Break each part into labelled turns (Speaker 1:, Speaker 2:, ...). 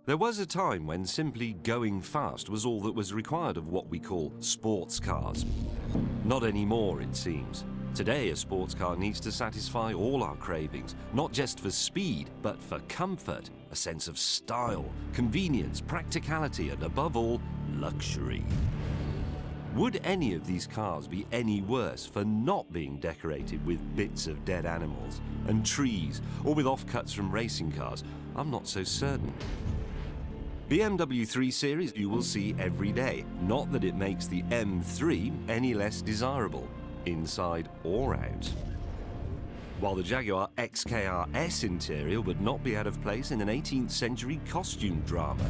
Speaker 1: There was a time when simply going fast was all that was required of what we call sports cars. Not anymore, it seems. Today, a sports car needs to satisfy all our cravings, not just for speed, but for comfort, a sense of style, convenience, practicality, and above all, luxury. Would any of these cars be any worse for not being decorated with bits of dead animals and trees, or with offcuts from racing cars? I'm not so certain. BMW 3 Series you will see every day, not that it makes the M3 any less desirable, inside or out. While the Jaguar XKR-S interior would not be out of place in an 18th century costume drama.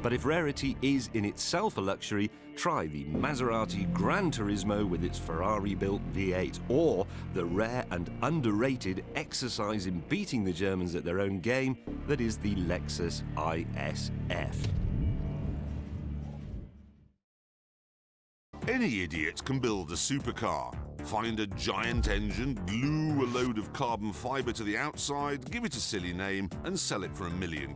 Speaker 1: But if rarity is in itself a luxury, try the Maserati Gran Turismo with its Ferrari-built V8, or the rare and underrated exercise in beating the Germans at their own game that is the Lexus ISF.
Speaker 2: Any idiot can build a supercar. Find a giant engine, glue a load of carbon fibre to the outside, give it a silly name, and sell it for £1 million.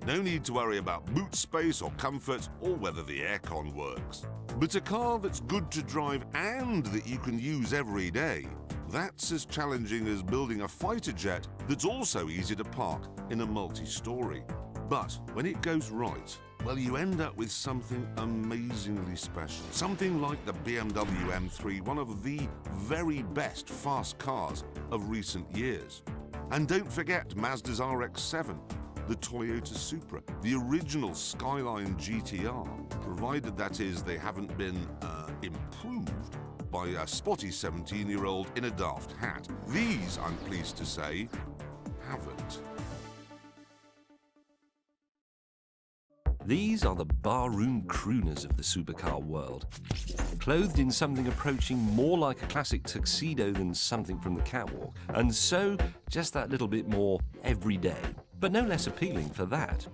Speaker 2: No need to worry about boot space or comfort, or whether the aircon works. But a car that's good to drive and that you can use every day, that's as challenging as building a fighter jet that's also easy to park in a multi-story. But when it goes right, well, you end up with something amazingly special. Something like the BMW M3, one of the very best fast cars of recent years. And don't forget Mazda's RX-7, the Toyota Supra, the original Skyline GTR, provided that is they haven't been improved by a spotty 17-year-old in a daft hat. These, I'm pleased to say, haven't.
Speaker 1: These are the barroom crooners of the supercar world. Clothed in something approaching more like a classic tuxedo than something from the catwalk, and so just that little bit more everyday, but no less appealing for that.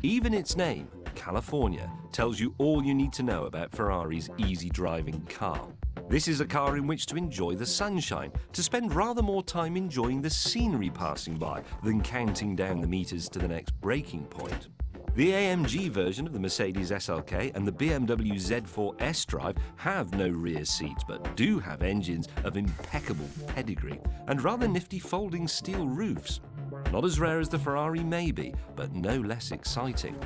Speaker 1: Even its name, California, tells you all you need to know about Ferrari's easy-driving car. This is a car in which to enjoy the sunshine, to spend rather more time enjoying the scenery passing by than counting down the meters to the next braking point. The AMG version of the Mercedes SLK and the BMW Z4 S-Drive have no rear seats, but do have engines of impeccable pedigree and rather nifty folding steel roofs. Not as rare as the Ferrari may be, but no less exciting.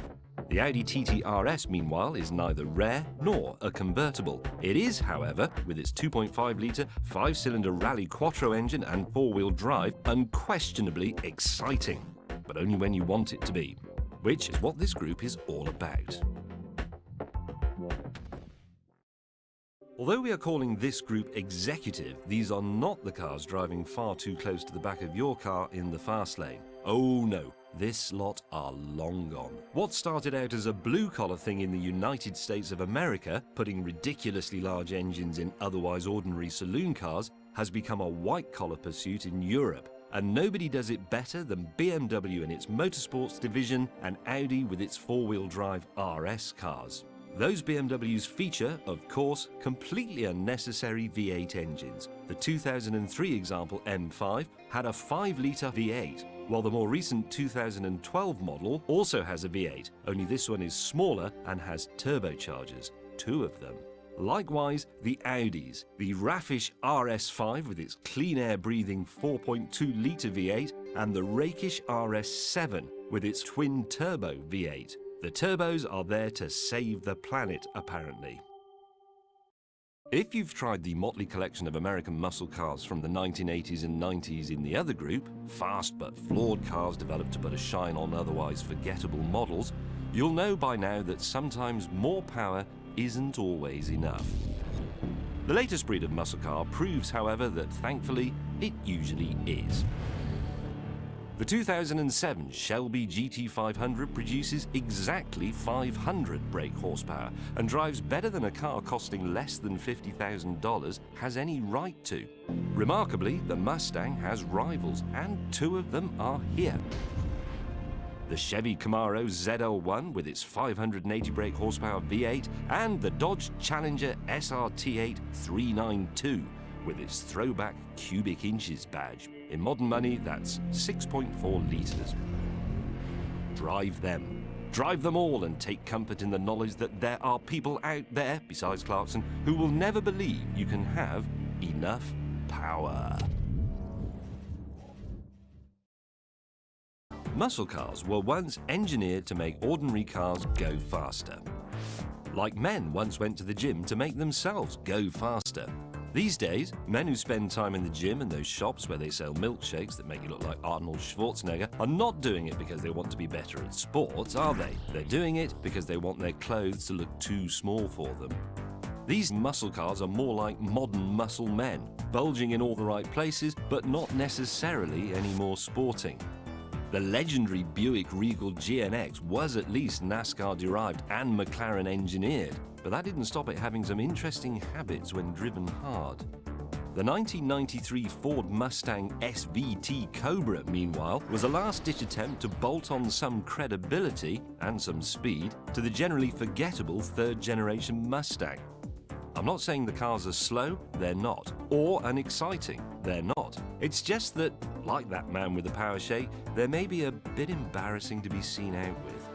Speaker 1: The Audi TT RS, meanwhile, is neither rare nor a convertible. It is, however, with its 2.5-litre, 5-cylinder Rally Quattro engine and four-wheel drive, unquestionably exciting, but only when you want it to be. Which is what this group is all about. Although we are calling this group executive, these are not the cars driving far too close to the back of your car in the fast lane. Oh no, this lot are long gone. What started out as a blue-collar thing in the United States of America, putting ridiculously large engines in otherwise ordinary saloon cars, has become a white-collar pursuit in Europe. And nobody does it better than BMW in its motorsports division and Audi with its four-wheel drive RS cars. Those BMWs feature, of course, completely unnecessary V8 engines. The 2003 example M5 had a 5-litre V8, while the more recent 2012 model also has a V8, only this one is smaller and has turbochargers, 2 of them. Likewise, the Audis, the raffish RS5 with its clean air breathing 4.2-litre V8 and the rakish RS7 with its twin turbo V8. The turbos are there to save the planet, apparently. If you've tried the motley collection of American muscle cars from the 1980s and 90s in the other group, fast but flawed cars developed to put a shine on otherwise forgettable models, you'll know by now that sometimes more power isn't always enough. The latest breed of muscle car proves, however, that thankfully it usually is. The 2007 Shelby GT500 produces exactly 500 brake horsepower and drives better than a car costing less than $50,000 has any right to. Remarkably, the Mustang has rivals, and 2 of them are here. The Chevy Camaro ZL1 with its 580 brake horsepower V8 and the Dodge Challenger SRT8 392 with its throwback cubic inches badge. In modern money, that's 6.4 litres. Drive them. Drive them all and take comfort in the knowledge that there are people out there, besides Clarkson, who will never believe you can have enough power. Muscle cars were once engineered to make ordinary cars go faster. Like men once went to the gym to make themselves go faster. These days, men who spend time in the gym and those shops where they sell milkshakes that make you look like Arnold Schwarzenegger are not doing it because they want to be better at sports, are they? They're doing it because they want their clothes to look too small for them. These muscle cars are more like modern muscle men, bulging in all the right places, but not necessarily any more sporting. The legendary Buick Regal GNX was at least NASCAR-derived and McLaren-engineered, but that didn't stop it having some interesting habits when driven hard. The 1993 Ford Mustang SVT Cobra, meanwhile, was a last-ditch attempt to bolt on some credibility and some speed to the generally forgettable third-generation Mustang. I'm not saying the cars are slow, they're not, or unexciting, they're not. It's just that, like that man with the power shake, they may be a bit embarrassing to be seen out with.